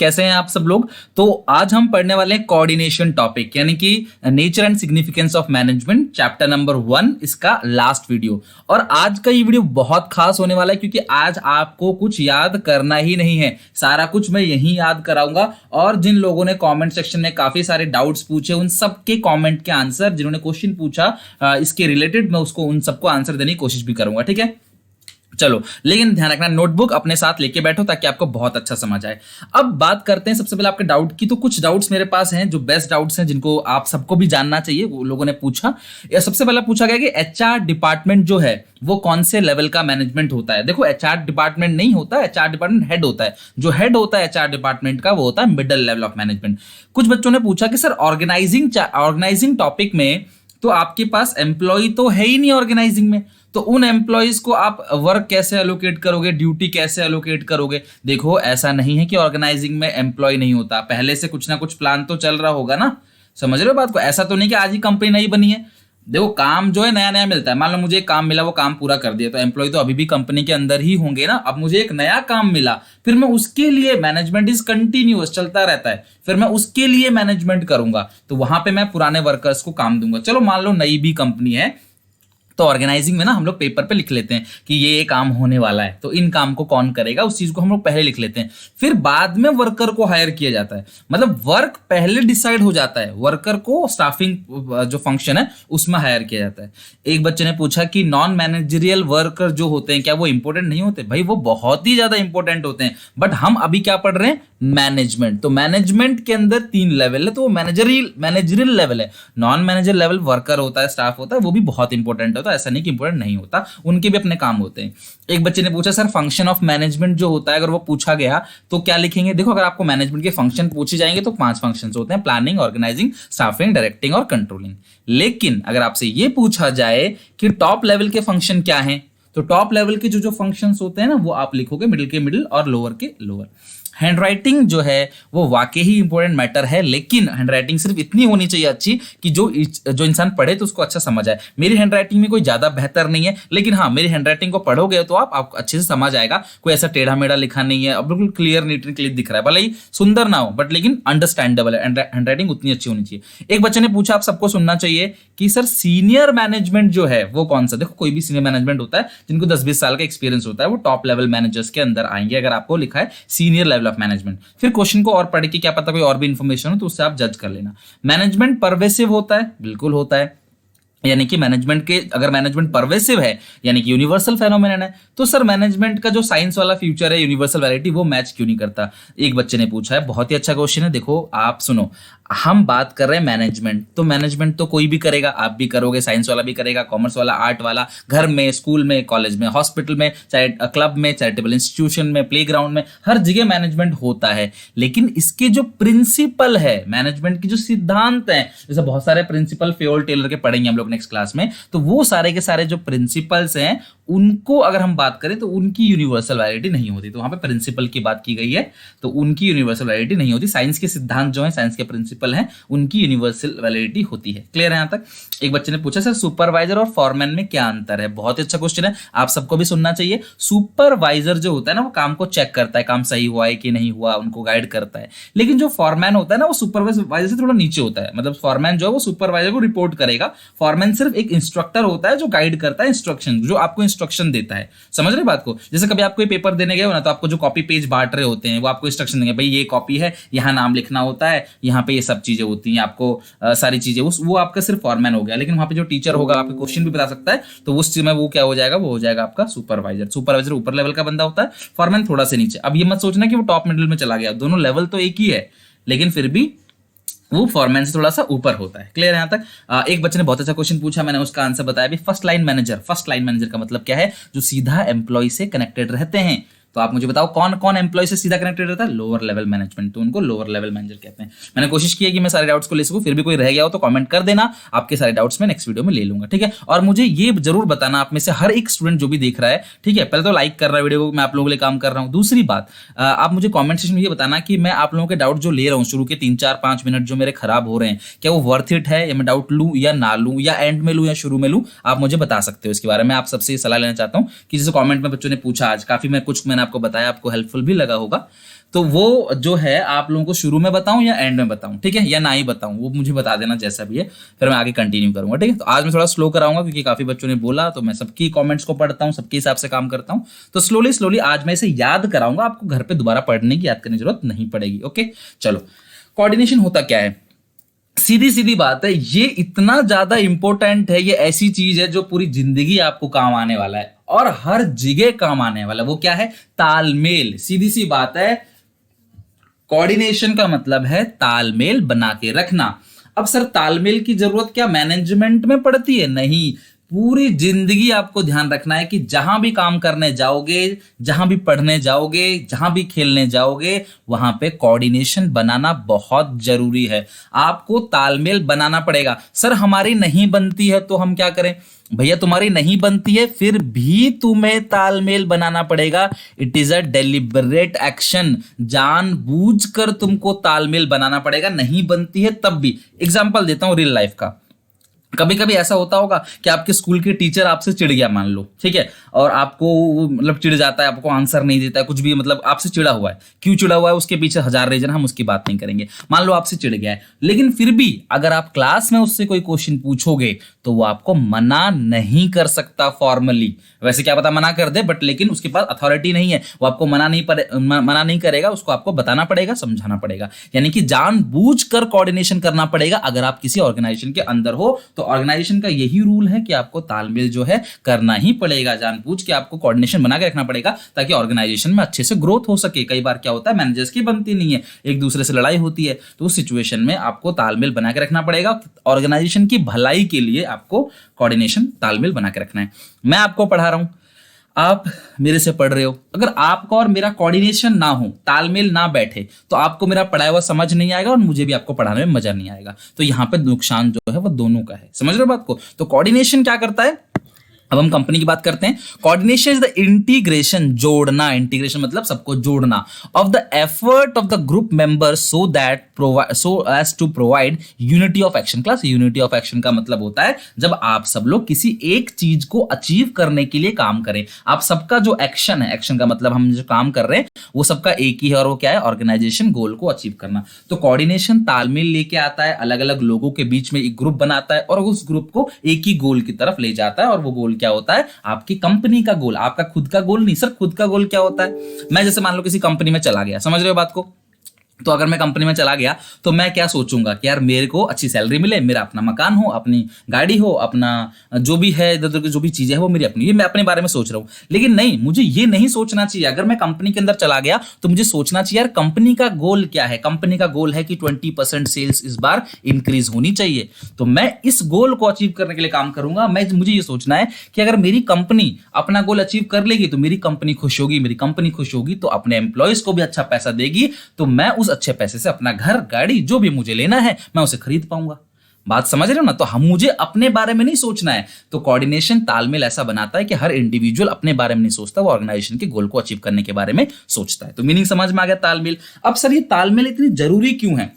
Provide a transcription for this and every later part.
कैसे हैं आप सब लोग। तो आज हम पढ़ने वाले हैं कोऑर्डिनेशन टॉपिक, यानी कि nature and significance of management, chapter number 1, इसका लास्ट वीडियो। और आज का ये वीडियो बहुत खास होने वाला है क्योंकि आज आपको कुछ याद करना ही नहीं है, सारा कुछ मैं यहीं याद कराऊंगा। और जिन लोगों ने कमेंट सेक्शन में काफी सारे डाउट्स पूछे, उन सबके कमेंट के आंसर, जिन्होंने क्वेश्चन पूछा इसके रिलेटेड, मैं उसको उन सबको आंसर देने की कोशिश भी करूंगा। ठीक है, चलो, लेकिन ध्यान रखना नोटबुक अपने साथ लेके बैठो ताकि आपको बहुत अच्छा समझ आए। अब बात करते हैं सबसे पहले आपके डाउट की। तो कुछ डाउट्स मेरे पास हैं जो बेस्ट डाउट्स हैं, जिनको आप सबको भी जानना चाहिए, वो लोगों ने पूछा। या सबसे पहले पूछा गया कि एचआर डिपार्टमेंट जो है वो कौन से लेवल का मैनेजमेंट होता है। देखो, एचआर डिपार्टमेंट नहीं होता, एचआर डिपार्टमेंट हेड होता है। जो हेड होता है एचआर डिपार्टमेंट का वो होता है मिडिल लेवल ऑफ मैनेजमेंट। कुछ बच्चों ने पूछा कि सर ऑर्गेनाइजिंग टॉपिक में तो आपके पास एम्प्लॉय तो है ही नहीं ऑर्गेनाइजिंग में, तो उन एम्प्लॉयज को आप वर्क कैसे एलोकेट करोगे, ड्यूटी कैसे एलोकेट करोगे। देखो, ऐसा नहीं है कि ऑर्गेनाइजिंग में एम्प्लॉय नहीं होता, पहले से कुछ ना कुछ प्लान तो चल रहा होगा ना। समझ रहे हो बात को? ऐसा तो नहीं कि आज ही कंपनी नई बनी है। देखो, काम जो है नया नया मिलता है। मान लो मुझे एक काम मिला, वो काम पूरा कर दिया, तो एम्प्लॉय तो अभी भी कंपनी के अंदर ही होंगे ना। अब मुझे एक नया काम मिला, फिर मैं उसके लिए, मैनेजमेंट इज कंटिन्यूअस, चलता रहता है, फिर मैं उसके लिए मैनेजमेंट करूंगा, तो वहां पे मैं पुराने वर्कर्स को काम दूंगा। चलो मान लो नई भी कंपनी है, तो ऑर्गेनाइजिंग में ना हम लोग पेपर पे लिख लेते हैं कि ये काम होने वाला है, तो इन काम को कौन करेगा, उस चीज को हम लोग पहले लिख लेते हैं, फिर बाद में वर्कर को हायर किया जाता है। मतलब वर्क पहले डिसाइड हो जाता है, वर्कर को स्टाफिंग जो फंक्शन है उसमें हायर किया जाता है। एक बच्चे ने पूछा कि नॉन मैनेजरियल वर्कर जो होते हैं क्या वो इंपॉर्टेंट नहीं होते? भाई, वो बहुत ही ज्यादा इंपॉर्टेंट होते हैं, बट हम अभी क्या पढ़ रहे हैं? मैनेजमेंट। तो मैनेजमेंट के अंदर 3 लेवल है, तो वो मैनेजरियल लेवल है। नॉन मैनेजर लेवल वर्कर होता है, स्टाफ होता है, वो भी बहुत इंपॉर्टेंट होता है, ऐसा नहीं कि इंपॉर्टेंट नहीं होता, उनके भी अपने काम होते हैं। एक बच्चे ने पूछा सर फंक्शन ऑफ मैनेजमेंट जो होता है, अगर वो पूछा गया तो क्या लिखेंगे? देखो, अगर आपको मैनेजमेंट के फंक्शन पूछे जाएंगे तो 5 फंक्शंस होते हैं: प्लानिंग, ऑर्गेनाइजिंग, स्टाफिंग, डायरेक्टिंग और कंट्रोलिंग। लेकिन अगर आपसे ये पूछा जाए कि टॉप लेवल के फंक्शन क्या हैं, तो टॉप लेवल के जो फंक्शंस होते हैं ना, वो आप लिखोगे मिडिल के मिडिल और लोअर के लोअर। हैंडराइटिंग जो है वो वाकई ही इंपॉर्टेंट मैटर है, लेकिन हैंडराइटिंग सिर्फ इतनी होनी चाहिए अच्छी कि जो इंसान पढ़े तो उसको अच्छा समझ आए। मेरी हैंडराइटिंग में कोई ज्यादा बेहतर नहीं है, लेकिन हाँ, मेरी हैंडराइटिंग को पढ़ोगे तो आपको अच्छे से समझ आएगा। कोई ऐसा टेढ़ा मेढ़ा लिखा नहीं है, अब बिल्कुल क्लियर, नीट एंड क्लियर दिख रहा है, भले ही सुंदर ना हो बट लेकिन अंडरस्टैंडेबल है। हैंडराइटिंग उतनी अच्छी होनी चाहिए। एक बच्चे ने पूछा, आप सबको सुनना चाहिए, कि सर सीनियर मैनेजमेंट जो है वो कौन सा? देखो, कोई भी सीनियर मैनेजमेंट होता है जिनको 10-20 साल का एक्सपीरियंस होता है, वो टॉप लेवल मैनेजर्स के अंदर आएंगे अगर आपको लिखा है सीनियर लेवल ऑफ मैनेजमेंट। फिर क्वेश्चन को और पढ़ के क्या पता कोई और भी इंफॉर्मेशन हो तो उससे आप जज कर लेना। मैनेजमेंट परवेसिव होता है? बिल्कुल होता है। यानी कि मैनेजमेंट के, अगर मैनेजमेंट परवेसिव है यानी कि यूनिवर्सल फेनोमेनन है, तो सर मैनेजमेंट का जो साइंस वाला फ्यूचर है, यूनिवर्सल वैलिडिटी, वो मैच क्यों नहीं करता? एक बच्चे ने पूछा है, बहुत ही अच्छा क्वेश्चन है। देखो, आप सुनो, हम बात कर रहे हैं मैनेजमेंट, तो मैनेजमेंट तो कोई भी करेगा, आप भी करोगे, साइंस वाला भी करेगा, कॉमर्स वाला, आर्ट वाला, घर में, स्कूल में, कॉलेज में, हॉस्पिटल में, चाहे क्लब में, चैरिटेबल इंस्टीट्यूशन में, प्लेग्राउंड में, हर जगह मैनेजमेंट होता है। लेकिन इसके जो प्रिंसिपल है, मैनेजमेंट के जो सिद्धांत हैं, जैसे बहुत सारे प्रिंसिपल फेयोल टेलर के पढ़ेंगे हम लोग नेक्स्ट क्लास में, तो वो सारे के सारे जो प्रिंसिपल्स हैं उनको अगर हम बात करें तो उनकी यूनिवर्सल वैलिडिटी नहीं होती। तो वहां पे प्रिंसिपल की बात की गई है, तो उनकी यूनिवर्सल वैलिडिटी नहीं होती। साइंस के सिद्धांत जो है, साइंस के प्रिंसिपल हैं, उनकी यूनिवर्सल वैलिडिटी होती है। क्लियर है यहां तक? एक बच्चे ने पूछा सर सुपरवाइजर और फॉरमैन में क्या अंतर है? बहुत ही अच्छा क्वेश्चन है, आप सबको भी सुनना चाहिए। सुपरवाइजर जो होता है ना, वो काम को चेक करता है, काम सही हुआ है कि नहीं हुआ, उनको गाइड करता है। लेकिन जो फॉरमैन होता है ना, वो सुपरवाइजर से थोड़ा नीचे होता है। मतलब फॉरमैन जो है वो सुपरवाइजर को रिपोर्ट करेगा, फॉरमैन सिर्फ एक इंस्ट्रक्टर होता है जो गाइड करता है, इंस्ट्रक्शन, जो आपको इंस्ट्रक्शन देता है। समझ रहे बात को? जैसे कभी आप कोई पेपर देने गए हो ना, तो आपको जो कॉपी पेज बांट रहे होते हैं वो आपको इंस्ट्रक्शन देंगे, भाई ये कॉपी है, यहाँ नाम लिखना होता है, यहाँ पे ये सब चीजें होती हैं, आपको सारी चीजें, वो आपका सिर्फ फॉरमैन हो गया। लेकिन वहां पे जो टीचर होगा आपके क्वेश्चन भी बता सकता है, तो उस चीज में वो क्या हो जाएगा? वो हो जाएगा आपका सुपरवाइजर। सुपरवाइजर ऊपर लेवल का बंदा होता है, फॉरमैन थोड़ा से नीचे। अब ये मत सोचना कि वो टॉप मिडिल में चला गया, दोनों लेवल तो एक ही है, लेकिन फिर भी वो फॉरमैन से थोड़ा सा ऊपर होता है। क्लियर है यहां तक? एक बच्चे ने बहुत अच्छा क्वेश्चन पूछा, मैंने उसका आंसर बताया भी। फर्स्ट लाइन मैनेजर का मतलब क्या है? जो सीधा एम्प्लॉय से कनेक्टेड रहते हैं। तो आप मुझे बताओ कौन कौन एम्प्लॉय से सीधा कनेक्टेड रहता है? लोअर लेवल मैनेजमेंट, तो उनको लोअर लेवल मैनेजर कहते हैं। मैंने कोशिश की है कि मैं सारे डाउट्स को ले सकूं, फिर भी कोई रह गया हो तो कमेंट कर देना, आपके सारे डाउट्स मैं नेक्स्ट वीडियो में ले लूंगा। ठीक है, और मुझे ये जरूर बताना आप में से हर एक स्टूडेंट जो भी देख रहा है, ठीक है, पहले तो लाइक कर रहा है वीडियो को, मैं आप लोगों के लिए काम कर रहा हूँ। दूसरी बात, आप मुझे कॉमेंट सेक्शन में ये बताना कि मैं आप लोगों के डाउट जो ले रहा हूँ, शुरू के 3-4-5 मिनट जो मेरे खराब हो रहे हैं, क्या वो वर्थ इट है, या मैं डाउट लूँ या ना लूँ, या एंड में लूँ या शुरू में लूँ, आप मुझे बता सकते हो। इसके बारे में आप सबसे सलाह लेना चाहता हूँ कि जैसे कॉमेंट में बच्चों ने पूछा आज, काफी मैं मैंने आपको बताया, आपको हेल्पफुल भी लगा होगा। तो वो जो है आप लोगों को शुरू में बताऊं या एंड में बताऊं, ठीक है, या ना ही बताऊं, वो मुझे बता देना जैसा भी है, फिर मैं आगे कंटिन्यू करूंगा, ठीक है। तो आज मैं थोड़ा स्लो कराऊंगा क्योंकि काफी बच्चों ने बोला, तो मैं सबकी कमेंट्स को पढ़ता हूं, सबके हिसाब से काम करता हूं, तो स्लोली स्लोली आज मैं इसे याद कराऊंगा, आपको घर पे दोबारा पढ़ने की याद करने की जरूरत नहीं पड़ेगी। ओके, चलो, कोऑर्डिनेशन होता क्या है? सीधी सीधी बात है, ये इतना ज्यादा इंपॉर्टेंट है, ये ऐसी चीज है जो पूरी जिंदगी आपको काम आने वाला है और हर जगह काम आने वाला है। वो क्या है? तालमेल। सीधी सी बात है, कोऑर्डिनेशन का मतलब है तालमेल बना के रखना। अब सर तालमेल की जरूरत क्या मैनेजमेंट में पड़ती है? नहीं, पूरी जिंदगी आपको ध्यान रखना है कि जहां भी काम करने जाओगे, जहां भी पढ़ने जाओगे, जहां भी खेलने जाओगे, वहां पे कोऑर्डिनेशन बनाना बहुत जरूरी है। आपको तालमेल बनाना पड़ेगा। सर हमारी नहीं बनती है तो हम क्या करें? भैया तुम्हारी नहीं बनती है फिर भी तुम्हें तालमेल बनाना पड़ेगा। It is a deliberate action, जानबूझकर तुमको तालमेल बनाना पड़ेगा। नहीं बनती है तब भी। एग्जांपल देता हूं रियल लाइफ का। कभी कभी ऐसा होता होगा कि आपके स्कूल के टीचर आपसे चिढ़ गया मान लो, ठीक है, और आपको मतलब चिढ़ जाता है, आपको आंसर नहीं देता है, कुछ भी, मतलब आपसे चिढ़ा हुआ है। क्यों चिढ़ा हुआ है उसके पीछे हजार रीजन, हम उसकी बात नहीं करेंगे। मान लो आपसे चिढ़ गया है, लेकिन फिर भी अगर आप क्लास में उससे कोई क्वेश्चन पूछोगे तो वो आपको मना नहीं कर सकता फॉर्मली। वैसे क्या पता मना कर दे, बट लेकिन उसके पास अथॉरिटी नहीं है, वो आपको मना नहीं करेगा, उसको आपको बताना पड़ेगा, समझाना पड़ेगा। यानी कि जानबूझकर कोऑर्डिनेशन करना पड़ेगा। अगर आप किसी ऑर्गेनाइजेशन के अंदर हो तो ऑर्गेनाइजेशन का यही रूल है कि आपको तालमेल जो है करना ही पड़ेगा। जानबूझ के आपको कोऑर्डिनेशन बना के रखना पड़ेगा ताकि ऑर्गेनाइजेशन में अच्छे से ग्रोथ हो सके। कई बार क्या होता है, मैनेजर्स की बनती नहीं है, एक दूसरे से लड़ाई होती है, तो उस सिचुएशन में आपको तालमेल बना के रखना पड़ेगा। ऑर्गेनाइजेशन की भलाई के लिए आपको कोऑर्डिनेशन तालमेल बना के रखना है। मैं आपको पढ़ा रहा हूं, आप मेरे से पढ़ रहे हो, अगर आपका और मेरा कोऑर्डिनेशन ना हो, तालमेल ना बैठे, तो आपको मेरा पढ़ाया हुआ समझ नहीं आएगा और मुझे भी आपको पढ़ाने में मजा नहीं आएगा। तो यहां पे नुकसान जो है वो दोनों का है। समझ रहे हो बात को? तो कोऑर्डिनेशन क्या करता है? अब हम कंपनी की बात करते हैं। कोऑर्डिनेशन इज द इंटीग्रेशन, जोड़ना, इंटीग्रेशन मतलब सबको जोड़ना, of the effort of the group members so that so as to provide unity of action. Class, unity of action का मतलब होता है जब आप सब लोग किसी एक चीज को अचीव करने के लिए काम करें। आप सबका जो एक्शन है, एक्शन का मतलब हम जो काम कर रहे हैं वो सबका एक ही है, और वो क्या है? ऑर्गेनाइजेशन गोल को अचीव करना। तो कोऑर्डिनेशन तालमेल लेके आता है, अलग अलग लोगों के बीच में एक ग्रुप बनाता है और उस ग्रुप को एक ही गोल की तरफ ले जाता है। और वो गोल क्या होता है? आपकी कंपनी का गोल, आपका खुद का गोल नहीं। सर खुद का गोल क्या होता है? मैं जैसे मान लो किसी कंपनी में चला गया, समझ रहे हो बात को? तो अगर मैं कंपनी में चला गया तो मैं क्या सोचूंगा कि यार मेरे को अच्छी सैलरी मिले, मेरा अपना मकान हो, अपनी गाड़ी हो, अपना जो भी है, इधर उधर की जो भी चीजें है वो मेरी अपनी, ये मैं अपने बारे में सोच रहा हूं। लेकिन नहीं, मुझे ये नहीं सोचना चाहिए। अगर मैं कंपनी के अंदर चला गया तो मुझे सोचना चाहिए यार कंपनी का गोल क्या है। कंपनी का गोल है कि 20% सेल्स इस बार इंक्रीज होनी चाहिए, तो मैं इस गोल को अचीव करने के लिए काम करूंगा। मुझे ये सोचना है कि अगर मेरी कंपनी अपना गोल अचीव कर लेगी तो मेरी कंपनी खुश होगी, मेरी कंपनी खुश होगी तो अपने एम्प्लॉयज को भी अच्छा पैसा देगी, तो मैं उस अच्छे पैसे से अपना घर, गाड़ी, जो भी मुझे लेना है मैं उसे खरीद पाऊंगा। बात समझ रहे हो ना? तो हम, मुझे अपने बारे में नहीं सोचना है। तो कोऑर्डिनेशन तालमेल ऐसा बनाता है कि हर इंडिविजुअल अपने बारे में नहीं सोचता, वो ऑर्गेनाइजेशन के गोल को अचीव करने के बारे में सोचता है। तो मीनिंग समझ में आ गया तालमेल। अब सर ये तालमेल इतनी जरूरी क्यों है?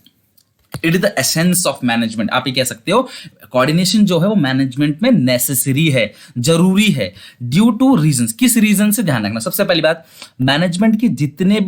It is the essence of management. आप ये कह सकते हो कोऑर्डिनेशन जो है वो मैनेजमेंट में नेसेसरी है, जरूरी है, ड्यू टू रीजंस। किस रीजन से? ध्यान रखना, सबसे पहली बात, मैनेजमेंट की जितने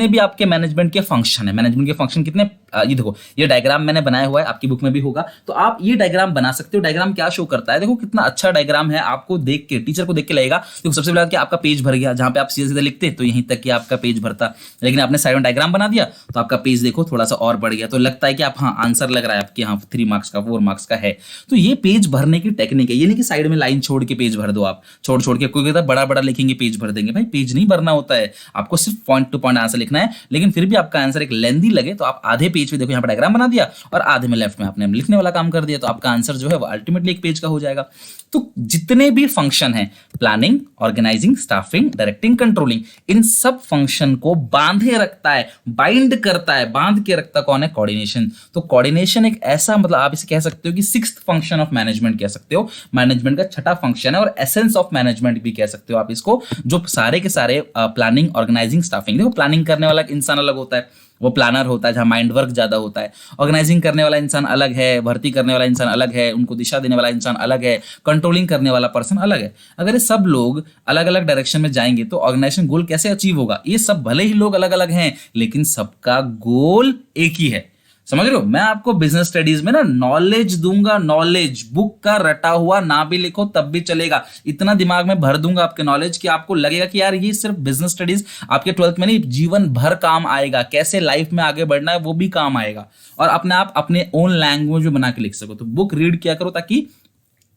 भी आपके मैनेजमेंट के फंक्शन है, मैनेजमेंट के फंक्शन कितने, ये देखो, ये डायग्राम मैंने बनाया हुआ है, आपकी बुक में भी होगा, तो आप ये डायग्राम बना सकते हो। डायग्राम क्या शो करता है? देखो कितना अच्छा डायग्राम है, आपको देख के, टीचर को देख के लगेगा देखो सबसे पहले कि आपका पेज भर गया, जहां पे आप सीधे सीधे लिखते तो यहीं तक कि आपका पेज भरता, लेकिन आपने साइड में डायग्राम बना दिया तो आपका पेज देखो थोड़ा सा और बढ़ गया, तो लगता है कि आप, हाँ आंसर लग रहा है आपके, हाँ 3 मार्क्स का, 4 मार्क्स का है। तो ये पेज भरने की टेक्निक है। ये नहीं कि साइड में लाइन छोड़ के पेज भर दो, आप छोड़ के, कोई कहता है बड़ा बड़ा लिखेंगे पेज भर देंगे। भाई पेज नहीं भरना होता है, आपको सिर्फ पॉइंट टू पॉइंट आंसर लिखना है। लेकिन फिर भी आपका आंसर एक लेंथी लगे तो आप आधे पेज पे, देखो यहाँ पर डायग्राम बना दिया और आधे में लेफ्ट में आपने लिखने वाला काम कर दिया, तो आपका आंसर जो है वो अल्टीमेटली एक पेज का हो जाएगा। तो जितने भी फंक्शन है, planning, organising, staffing, directing, controlling, इन सब फंक्शन को बांधे रखता है, बाइंड करता है, बांध के रखता कौन है? कोऑर्डिनेशन। तो कोऑर्डिनेशन एक ऐसा, मतलब आप इसे कह सकते हो कि 6th फंक्शन ऑफ मैनेजमेंट कह सकते हो, मैनेजमेंट का 6ठा फंक्शन है, और एसेंस ऑफ मैनेजमेंट भी कह सकते हो आप इसको, जो सारे के सारे प्लानिंग, ऑर्गेनाइजिंग, स्टाफिंग। देखो प्लानिंग करने वाला इंसान अलग होता है, वो प्लानर होता है जहाँ माइंड वर्क ज्यादा होता है। ऑर्गेनाइजिंग करने वाला इंसान अलग है, भर्ती करने वाला इंसान अलग है, उनको दिशा देने वाला इंसान अलग है, कंट्रोलिंग करने वाला पर्सन अलग है। अगर ये सब लोग अलग अलग डायरेक्शन में जाएंगे तो ऑर्गेनाइजेशन गोल कैसे अचीव होगा? ये सब भले ही लोग अलग अलग हैं लेकिन सबका गोल एक ही है। समझ रहे हो? मैं आपको बिजनेस स्टडीज में ना नॉलेज दूंगा, नॉलेज बुक का रटा हुआ ना भी लिखो तब भी चलेगा, इतना दिमाग में भर दूंगा आपके नॉलेज कि आपको लगेगा कि यार ये सिर्फ बिजनेस स्टडीज आपके 12th में नहीं, जीवन भर काम आएगा। कैसे लाइफ में आगे बढ़ना है वो भी काम आएगा, और अपने आप अपने ओन लैंग्वेज में बना के लिख सको। तो बुक रीड किया करो ताकि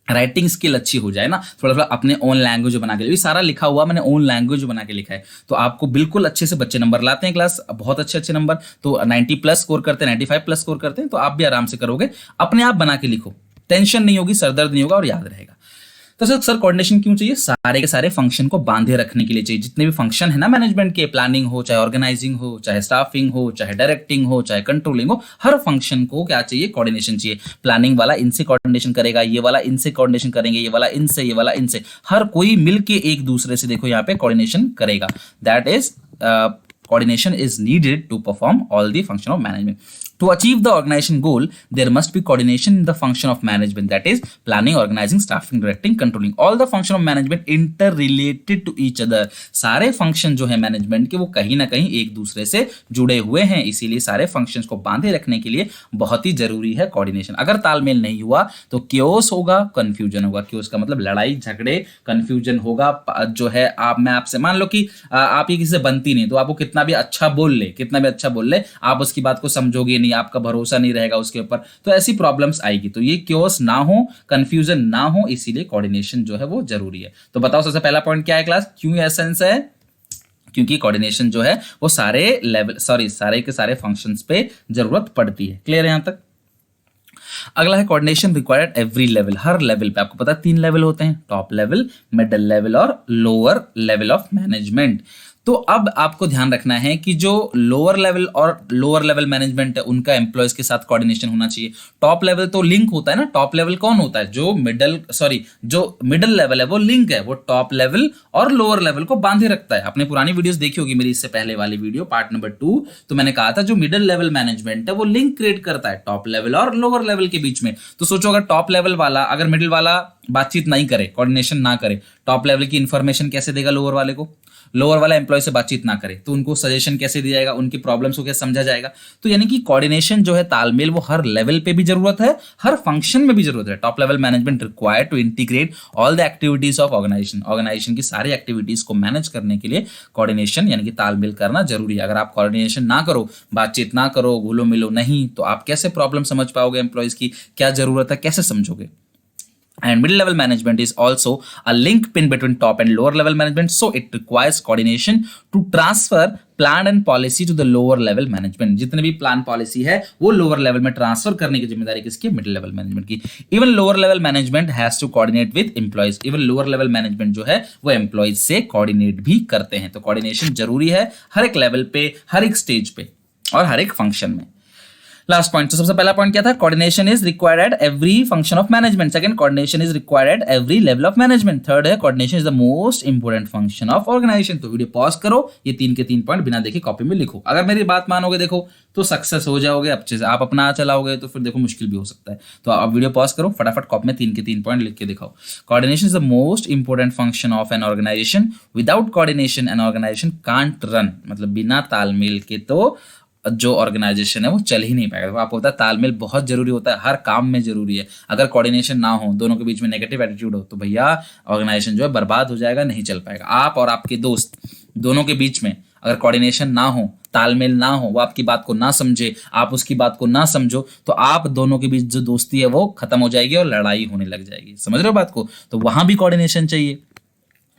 राइटिंग स्किल अच्छी हो जाए ना, थोड़ा थोड़ा अपने ओन लैंग्वेज बना के। ये सारा लिखा हुआ मैंने ओन लैंग्वेज बना के लिखा है, तो आपको बिल्कुल अच्छे से बच्चे नंबर लाते हैं क्लास, बहुत अच्छे अच्छे नंबर, तो 90 प्लस स्कोर करते हैं, 95 प्लस स्कोर करते हैं, तो आप भी आराम से करोगे। अपने आप बना के लिखो, टेंशन नहीं होगी, सरदर्द नहीं होगा और याद रहेगा। तो सर कोऑर्डिनेशन क्यों चाहिए? सारे के सारे फंक्शन को बांधे रखने के लिए चाहिए। जितने भी फंक्शन है ना मैनेजमेंट के, प्लानिंग हो, चाहे ऑर्गेनाइजिंग हो, चाहे स्टाफिंग हो, चाहे डायरेक्टिंग हो, चाहे कंट्रोलिंग हो, हर फंक्शन को क्या चाहिए? कोऑर्डिनेशन चाहिए। प्लानिंग वाला इनसे कोऑर्डिनेशन करेगा, ये वाला इनसे कोऑर्डिनेशन करेंगे, ये वाला इनसे, ये वाला इनसे, हर कोई मिलके एक दूसरे से देखो यहाँ पे कोऑर्डिनेशन करेगा। That is coordination is needed to perform all the function of management. To achieve the organization goal, there must be coordination in the function of management, that is planning, organizing, staffing, directing, controlling. All the function of management interrelated to each other. सारे function जो है management के वो कहीं ना कहीं एक दूसरे से जुड़े हुए हैं, इसीलिए सारे फंक्शंस को बांधे रखने के लिए बहुत ही जरूरी है कोऑर्डिनेशन। अगर तालमेल नहीं हुआ तो क्योस होगा, कंफ्यूजन होगा। क्योस का मतलब लड़ाई झगड़े, कंफ्यूजन होगा। जो है आप, मैं आपसे मान लो कि आप ही किसी से बनती नहीं, तो आपको कितना भी अच्छा बोल ले, कितना भी अच्छा बोल ले, आप उसकी बात को समझोगे नहीं, आपका भरोसा नहीं रहेगा उसके ऊपर, तो ऐसी प्रॉब्लम्स आएगी। तो ये क्योस ना हो, कंफ्यूजन ना हो, इसीलिए कोऑर्डिनेशन जो है वो जरूरी है। तो बताओ सबसे पहला पॉइंट क्या है क्लास? क्यों एसेंस है? क्योंकि कोऑर्डिनेशन जो है वो सारे लेवल, सारे के सारे फंक्शंस पे जरूरत पड़ती है। क्लियर है यहां तक? अगला है कोऑर्डिनेशन रिक्वायर्ड एवरी लेवल, हर लेवल पे। आपको पता है 3 लेवल होते हैं, टॉप लेवल, मिडिल लेवल और लोअर लेवल ऑफ मैनेजमेंट। तो अब आपको ध्यान रखना है कि जो लोअर लेवल और लोअर लेवल मैनेजमेंट है उनका एम्प्लॉयज के साथ कोऑर्डिनेशन होना चाहिए। टॉप लेवल तो लिंक होता है ना, टॉप लेवल कौन होता है? जो मिडिल लेवल है वो लिंक है, वो टॉप लेवल और लोअर लेवल को बांधे रखता है। आपने पुरानी वीडियोस देखी होगी मेरी, इससे पहले वाली वीडियो पार्ट नंबर 2, तो मैंने कहा था जो मिडिल लेवल मैनेजमेंट है वो लिंक क्रिएट करता है टॉप लेवल और लोअर लेवल के बीच में। तो सोचो अगर टॉप लेवल वाला, अगर मिडिल वाला बातचीत नहीं करे, कोऑर्डिनेशन ना करे, टॉप लेवल की इंफॉर्मेशन कैसे देगा लोअर वाले को? लोअर वाला एम्प्लॉय से बातचीत ना करे तो उनको सजेशन कैसे दिया जाएगा, उनकी प्रॉब्लम्स को कैसे समझा जाएगा? तो यानी कि कोऑर्डिनेशन जो है, तालमेल, वो हर लेवल पे भी जरूरत है, हर फंक्शन में भी जरूरत है। Top level management required to integrate all the activities of organization. Organization की सारी एक्टिविटीज को मैनेज करने के लिए कोऑर्डिनेशन यानी कि तालमेल करना जरूरी है। अगर आप कोऑर्डिनेशन ना करो, बातचीत ना करो, घुलो मिलो नहीं, तो आप कैसे प्रॉब्लम समझ पाओगे? एम्प्लॉयज की क्या जरूरत है कैसे समझोगे? And middle level management is also a link pin between top and lower level management, so it requires coordination to transfer plan and policy to the lower level management. जितने भी प्लान पॉलिसी है वो lower level में transfer करने की जिम्मेदारी किसकी? Middle level management की। Even lower level management has to coordinate with employees. Even lower level management जो है वो एम्प्लॉयज से कोऑर्डिनेट भी करते हैं। तो कोऑर्डिनेशन जरूरी है हर एक लेवल पे, हर एक स्टेज पे और हर एक फंक्शन में। लास्ट पॉइंट, तो सबसे पहला पॉइंट क्या था? Coordination is required at every function of management. Second, coordination is required at every level of management. Third है coordination is the most important function of organisation. तो वीडियो पॉज करो, ये 3 के 3 पॉइंट बिना देखे कॉपी में लिखो। अगर मेरी बात मानोगे देखो तो सक्सेस हो जाओगे। अच्छे से आप अपना चलाओगे तो फिर देखो मुश्किल भी हो सकता है। तो आप वीडियो पॉज करो, फटाफट कॉपी में 3 के 3 पॉइंट लिख के दिखाओ। Coordination is the most important function of an organization. Without coordination an organization can't run. मतलब बिना तालमेल के तो जो ऑर्गेनाइजेशन है वो चल ही नहीं पाएगा। तो आपको पता है तालमेल बहुत जरूरी होता है, हर काम में जरूरी है। अगर कोऑर्डिनेशन ना हो, दोनों के बीच में नेगेटिव एटीट्यूड हो, तो भैया ऑर्गेनाइजेशन जो है बर्बाद हो जाएगा, नहीं चल पाएगा। आप और आपके दोस्त दोनों के बीच में अगर कोऑर्डिनेशन ना हो, तालमेल ना हो, वो आपकी बात को ना समझे, आप उसकी बात को ना समझो, तो आप दोनों के बीच जो दोस्ती है वो खत्म हो जाएगी और लड़ाई होने लग जाएगी। समझ रहे हो बात को? तो वहां भी कोऑर्डिनेशन चाहिए,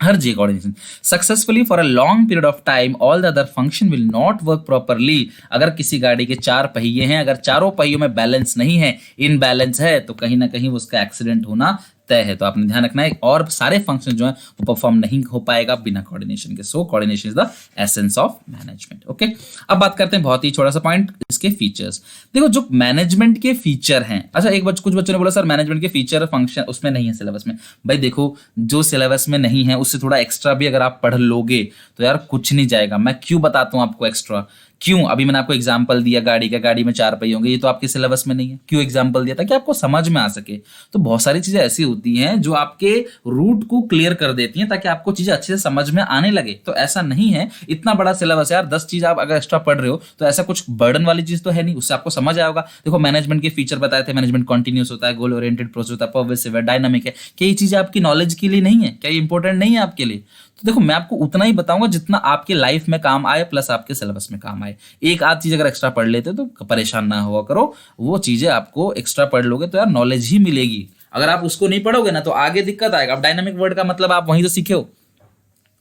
हर जगह coordination. Successfully for a long period of time all the other function will not work properly. अगर किसी गाड़ी के 4 पहिए हैं, अगर चारों पहियों में बैलेंस नहीं है, इनबैलेंस है, तो कहीं ना कहीं उसका एक्सीडेंट होना तय है। तो आपने ध्यान रखना है और सारे फंक्शन जो है वो परफॉर्म नहीं हो पाएगा बिना कोऑर्डिनेशन के। सो coordination is the essence of management. Okay, अब बात करते हैं बहुत ही छोटा सा पॉइंट, इसके फीचर्स। देखो जो मैनेजमेंट के फीचर हैं, अच्छा कुछ बच्चों ने बोला सर मैनेजमेंट के फीचर फंक्शन उसमें नहीं है सिलेबस में। भाई देखो जो सिलेबस में नहीं है उससे थोड़ा एक्स्ट्रा भी अगर आप पढ़ लोगे तो यार कुछ नहीं जाएगा। मैं क्यों बताता हूँ आपको एक्स्ट्रा? क्यों? अभी मैंने आपको एग्जांपल दिया गाड़ी का, गाड़ी में 4 पहिए होंगे, ये तो आपके सिलेबस में नहीं है। क्यों एग्जांपल दिया? ताकि आपको समझ में आ सके। तो बहुत सारी चीजें ऐसी होती हैं जो आपके रूट को क्लियर कर देती हैं ताकि आपको चीजें अच्छे से समझ में आने लगे। तो ऐसा नहीं है, इतना बड़ा सिलेबस है यार, 10 चीज आप अगर एक्स्ट्रा पढ़ रहे हो तो ऐसा कुछ बर्डन वाली चीज तो है नहीं, उससे आपको समझ आएगा। देखो मैनेजमेंट के फीचर बताए थे, मैनेजमेंट कॉन्टिन्यूस होता है, गोल ओरिएंटेड प्रोसेस होता है, पर्वेसिव है, डायनामिक है। क्या ये चीजें आपकी नॉलेज के लिए नहीं है? क्या ये इंपॉर्टेंट नहीं है आपके लिए? तो देखो मैं आपको उतना ही बताऊंगा जितना आपके लाइफ में काम आए, प्लस आपके सिलेबस में काम आए। एक आध चीज अगर एक्स्ट्रा पढ़ लेते तो परेशान ना हुआ करो, वो चीजें आपको एक्स्ट्रा पढ़ लोगे तो यार नॉलेज ही मिलेगी। अगर आप उसको नहीं पढ़ोगे ना तो आगे दिक्कत आएगा। अब डायनामिक वर्ड का मतलब आप वहीं तो सीखे हो,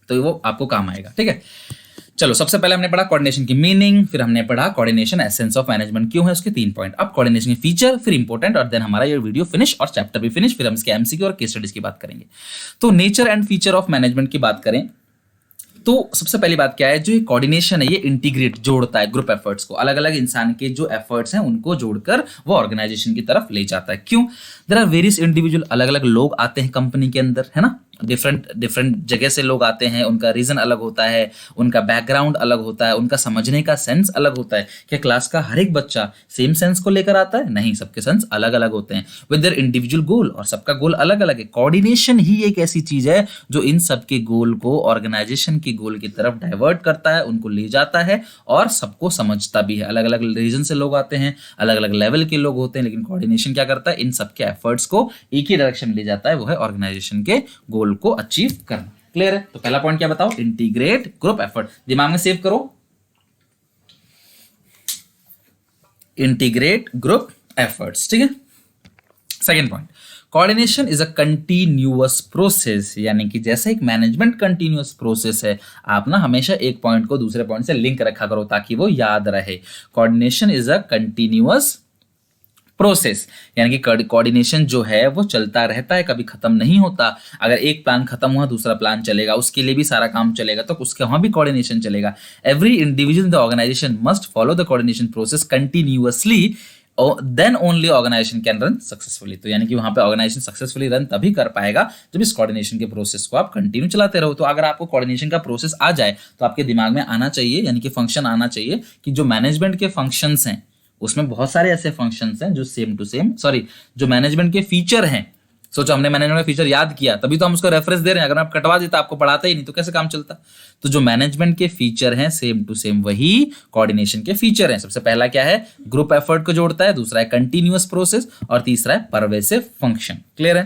तो वो आपको काम आएगा। ठीक है, चलो सबसे पहले हमने पढ़ा कोऑर्डिनेशन की मीनिंग, फिर हमने पढ़ा कोऑर्डिनेशन एसेंस ऑफ मैनेजमेंट क्यों है, उसके 3 पॉइंट। अब कोऑर्डिनेशन के फीचर, फिर इंपॉर्टेंट, और देन हमारा ये वीडियो फिनिश और चैप्टर भी फिनिश। फिर हम इसके एमसीक्यू और केस स्टडीज की बात करेंगे। तो nature and feature of management की बात करें तो सबसे पहली बात क्या है, जो ये कोऑर्डिनेशन है ये इंटीग्रेट, जोड़ता है ग्रुप एफर्ट्स को। अलग अलग इंसान के जो एफर्ट्स हैं उनको जोड़कर वो ऑर्गेनाइजेशन की तरफ ले जाता है। क्यों? देयर आर वेरियस इंडिविजुअल, अलग अलग लोग आते हैं कंपनी के अंदर, है ना, डिफरेंट जगह से लोग आते हैं, उनका रीजन अलग होता है, उनका बैकग्राउंड अलग होता है, उनका समझने का सेंस अलग होता है। क्या क्लास का हर एक बच्चा सेम सेंस को लेकर आता है? नहीं, सबके सेंस अलग अलग होते हैं विद देयर इंडिविजुअल गोल, और सबका गोल अलग अलग है। कोऑर्डिनेशन ही एक ऐसी चीज है जो इन सबके गोल को ऑर्गेनाइजेशन के गोल की तरफ डाइवर्ट करता है, उनको ले जाता है और सबको समझता भी है। अलग अलग रीजन से लोग आते हैं, अलग अलग लेवल के लोग होते हैं, लेकिन कोऑर्डिनेशन क्या करता है, इन सबके एफर्ट्स को एक ही डायरेक्शन में ले जाता है, वो है ऑर्गेनाइजेशन के गोल को अचीव करना। क्लियर है? तो पहला पॉइंट क्या बताओ, इंटीग्रेट ग्रुप एफर्ट। दिमाग में सेव करो, इंटीग्रेट ग्रुप एफर्ट्स। ठीक है, second point, coordination is a continuous process, यानी कि जैसे एक मैनेजमेंट कंटिन्यूअस प्रोसेस है, आप ना हमेशा एक पॉइंट को दूसरे पॉइंट से लिंक रखा करो ताकि वो याद रहे। Coordination is a continuous process, यानी कि कोऑर्डिनेशन जो है वो चलता रहता है, कभी खत्म नहीं होता। अगर एक प्लान खत्म हुआ दूसरा प्लान चलेगा, उसके लिए भी सारा काम चलेगा, तो उसके वहां भी कोऑर्डिनेशन चलेगा। Every individual in the organization must follow the coordination process continuously, then only organization can run successfully. तो यानी कि वहां पे ऑर्गेनाइजेशन सक्सेसफुली रन तभी कर पाएगा जब इस कोऑर्डिनेशन के प्रोसेस को आप कंटिन्यू चलाते रहो। तो अगर आपको कोऑर्डिनेशन का प्रोसेस आ जाए तो आपके दिमाग में आना चाहिए, यानी कि फंक्शन आना चाहिए कि जो मैनेजमेंट के फंक्शंस हैं उसमें बहुत सारे ऐसे फंक्शंस हैं जो सेम टू सेम, जो मैनेजमेंट के फीचर हैं। सोचो हमने मैनेजमेंट का फीचर याद किया तभी तो हम उसको रेफरेंस दे रहे हैं। अगर आप कटवा देता, आपको पढ़ाता ही नहीं, तो कैसे काम चलता? तो जो मैनेजमेंट के फीचर हैं सेम टू सेम वही कोऑर्डिनेशन के फीचर हैं। सबसे पहला क्या है, ग्रुप एफर्ट को जोड़ता है, दूसरा है कंटिन्यूअस प्रोसेस, और तीसरा है परवेसिव फंक्शन। क्लियर है?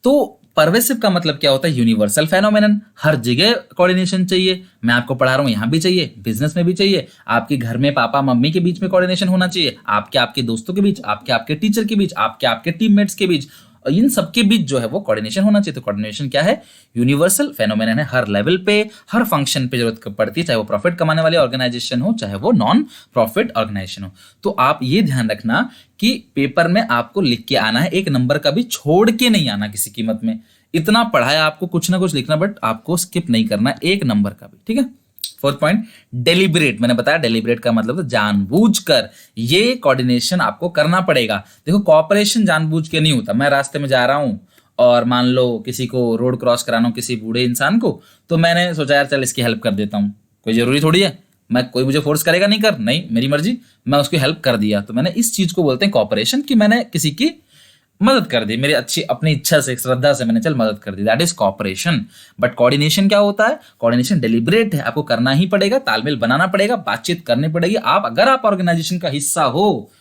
तो परवेसिव का मतलब क्या होता है, यूनिवर्सल फेनोमेनन, हर जगह कोऑर्डिनेशन चाहिए। मैं आपको पढ़ा रहा हूं, यहां भी चाहिए, बिजनेस में भी चाहिए, आपके घर में पापा मम्मी के बीच में कोऑर्डिनेशन होना चाहिए, आपके दोस्तों के बीच, आपके टीचर के बीच, आपके टीममेट्स के बीच, इन सबके बीच जो है वो कोऑर्डिनेशन होना चाहिए। तो कोऑर्डिनेशन क्या है, यूनिवर्सल फेनोमेनन है, हर लेवल पे, हर फंक्शन पे जरूरत पड़ती है, चाहे वो प्रॉफिट कमाने वाली ऑर्गेनाइजेशन हो, चाहे वो नॉन प्रॉफिट ऑर्गेनाइजेशन हो। तो आप ये ध्यान रखना कि पेपर में आपको लिख के आना है, एक नंबर का भी छोड़ के नहीं आना किसी कीमत में। इतना पढ़ाया आपको, कुछ ना कुछ लिखना, बट आपको स्किप नहीं करना एक नंबर का भी। ठीक है, फोर्थ पॉइंट, डेलिब्रेट। मैंने बताया डेलिब्रेट का मतलब तो जानबूझकर ये कोऑर्डिनेशन आपको करना पड़ेगा। देखो कॉपरेशन जानबूझ के नहीं होता। मैं रास्ते में जा रहा हूं और मान लो किसी को रोड क्रॉस कराना हो, किसी बूढ़े इंसान को, तो मैंने सोचा यार चल इसकी हेल्प कर देता हूं। कोई जरूरी थोड़ी है, मैं कोई मुझे फोर्स करेगा नहीं कर, नहीं मेरी मर्जी, मैं उसकी हेल्प कर दिया। तो मैंने इस चीज को बोलते हैं कॉपरेशन, कि मैंने किसी की मदद कर दी, मेरी अच्छी अपनी इच्छा से, श्रद्धा से मैंने चल मदद कर दी, that is cooperation. But coordination क्या होता है, कोऑर्डिनेशन डेलिब्रेट है, आपको करना ही पड़ेगा, तालमेल बनाना पड़ेगा, बातचीत करनी पड़ेगी। अगर आप ऑर्गेनाइजेशन का हिस्सा हो